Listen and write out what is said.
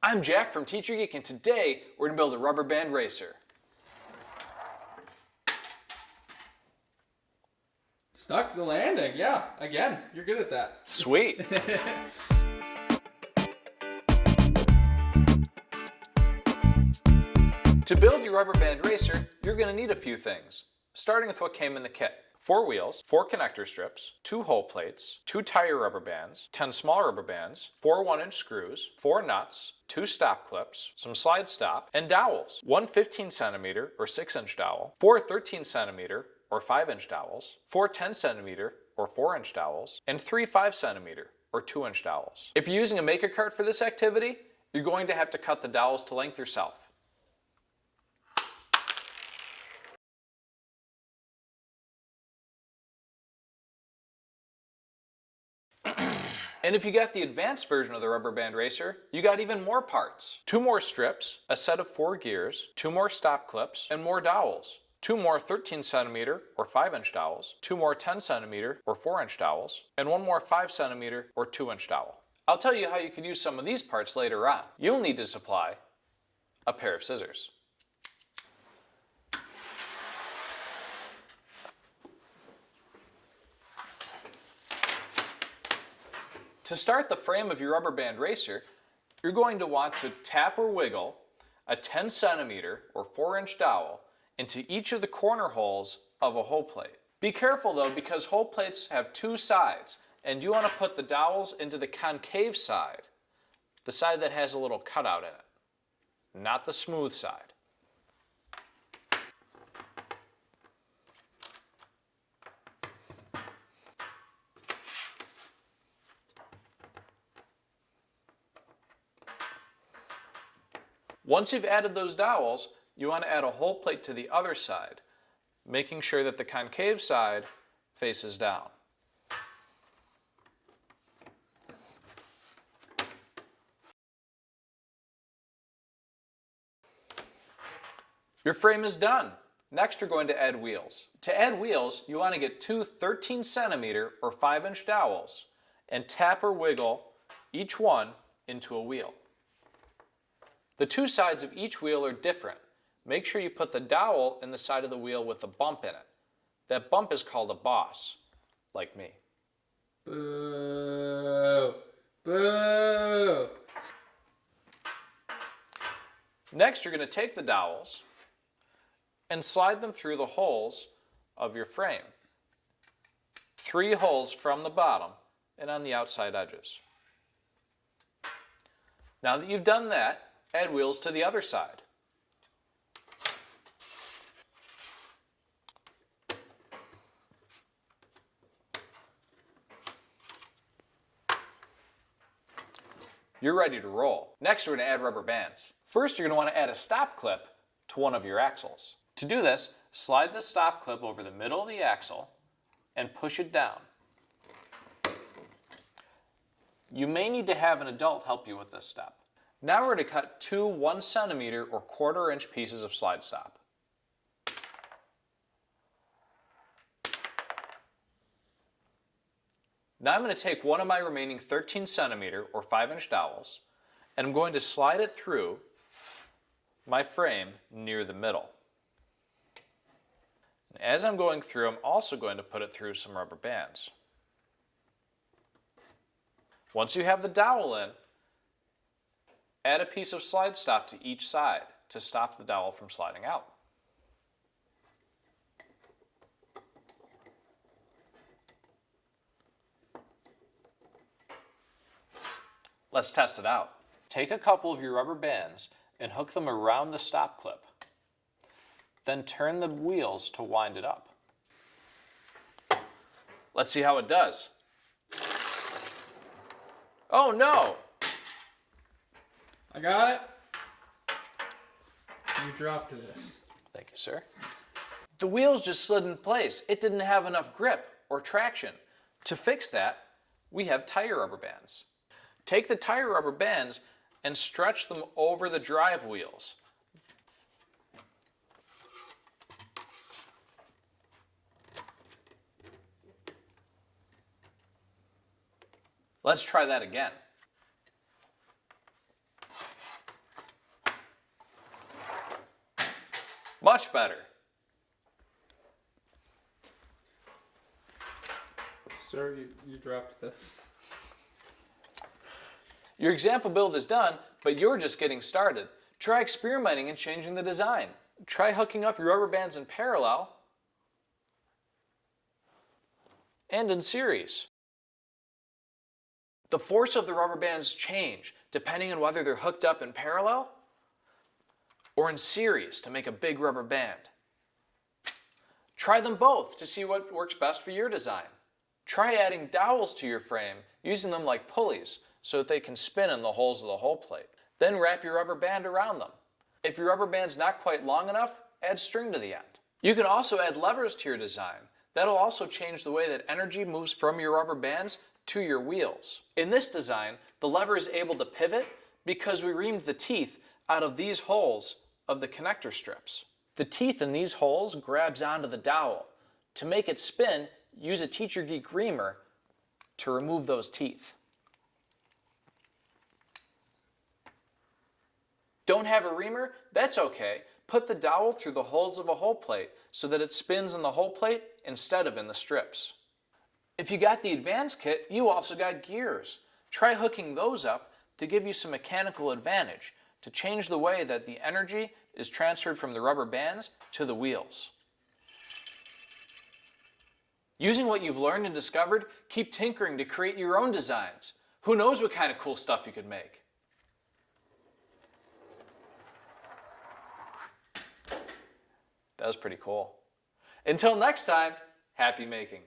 I'm Jack from TeacherGeek, and today we're going to build a rubber band racer. Stuck the landing, yeah. Again, you're good at that. Sweet. To build your rubber band racer, you're going to need a few things, starting with what came in the kit. 4 wheels, 4 connector strips, 2 hole plates, 2 tire rubber bands, 10 small rubber bands, 4 1-inch screws, 4 nuts, 2 stop clips, some slide stop, and dowels. 1 15cm or 6-inch dowel, 4 13cm or 5-inch dowels, 4 10cm or 4-inch dowels, and 3 5cm or 2-inch dowels. If you're using a maker cart for this activity, you're going to have to cut the dowels to length yourself. And if you got the advanced version of the rubber band racer, you got even more parts. 2 more strips, a set of 4 gears, 2 more stop clips, and more dowels. 2 more 13cm or 5-inch dowels, 2 more 10cm or 4-inch dowels, and 1 more 5cm or 2-inch dowel. I'll tell you how you can use some of these parts later on. You'll need to supply a pair of scissors. To start the frame of your rubber band racer, you're going to want to tap or wiggle a 10cm or 4-inch dowel into each of the corner holes of a hole plate. Be careful though, because hole plates have 2 sides, and you want to put the dowels into the concave side, the side that has a little cutout in it, not the smooth side. Once you've added those dowels, you want to add a hole plate to the other side, making sure that the concave side faces down. Your frame is done. Next, you're going to add wheels. To add wheels, you want to get 2 13cm or 5-inch dowels and tap or wiggle each one into a wheel. The 2 sides of each wheel are different. Make sure you put the dowel in the side of the wheel with a bump in it. That bump is called a boss, like me. Boo! Boo! Next, you're going to take the dowels and slide them through the holes of your frame. 3 holes from the bottom and on the outside edges. Now that you've done that, add wheels to the other side. You're ready to roll. Next, we're going to add rubber bands. First, you're going to want to add a stop clip to one of your axles. To do this, slide the stop clip over the middle of the axle and push it down. You may need to have an adult help you with this step. Now we're going to cut 2 1cm or 1/4-inch pieces of slide stop. Now I'm going to take one of my remaining 13cm or 5-inch dowels and I'm going to slide it through my frame near the middle. And as I'm going through, I'm also going to put it through some rubber bands. Once you have the dowel in, add a piece of slide stop to each side to stop the dowel from sliding out. Let's test it out. Take a couple of your rubber bands and hook them around the stop clip. Then turn the wheels to wind it up. Let's see how it does. Oh no! I got it. You dropped this. Thank you, sir. The wheels just slid in place. It didn't have enough grip or traction. To fix that, we have tire rubber bands. Take the tire rubber bands and stretch them over the drive wheels. Let's try that again. Much better. Sir, you dropped this. Your example build is done, but you're just getting started. Try experimenting and changing the design. Try hooking up your rubber bands in parallel and in series. The force of the rubber bands change depending on whether they're hooked up in parallel or in series to make a big rubber band. Try them both to see what works best for your design. Try adding dowels to your frame, using them like pulleys so that they can spin in the holes of the hull plate. Then wrap your rubber band around them. If your rubber band's not quite long enough, add string to the end. You can also add levers to your design. That'll also change the way that energy moves from your rubber bands to your wheels. In this design, the lever is able to pivot because we reamed the teeth out of these holes of the connector strips. The teeth in these holes grabs onto the dowel. To make it spin, use a TeacherGeek reamer to remove those teeth. Don't have a reamer? That's okay. Put the dowel through the holes of a hull plate so that it spins in the hull plate instead of in the strips. If you got the advanced kit, you also got gears. Try hooking those up to give you some mechanical advantage to change the way that the energy is transferred from the rubber bands to the wheels. Using what you've learned and discovered, keep tinkering to create your own designs. Who knows what kind of cool stuff you could make? That was pretty cool. Until next time, happy making.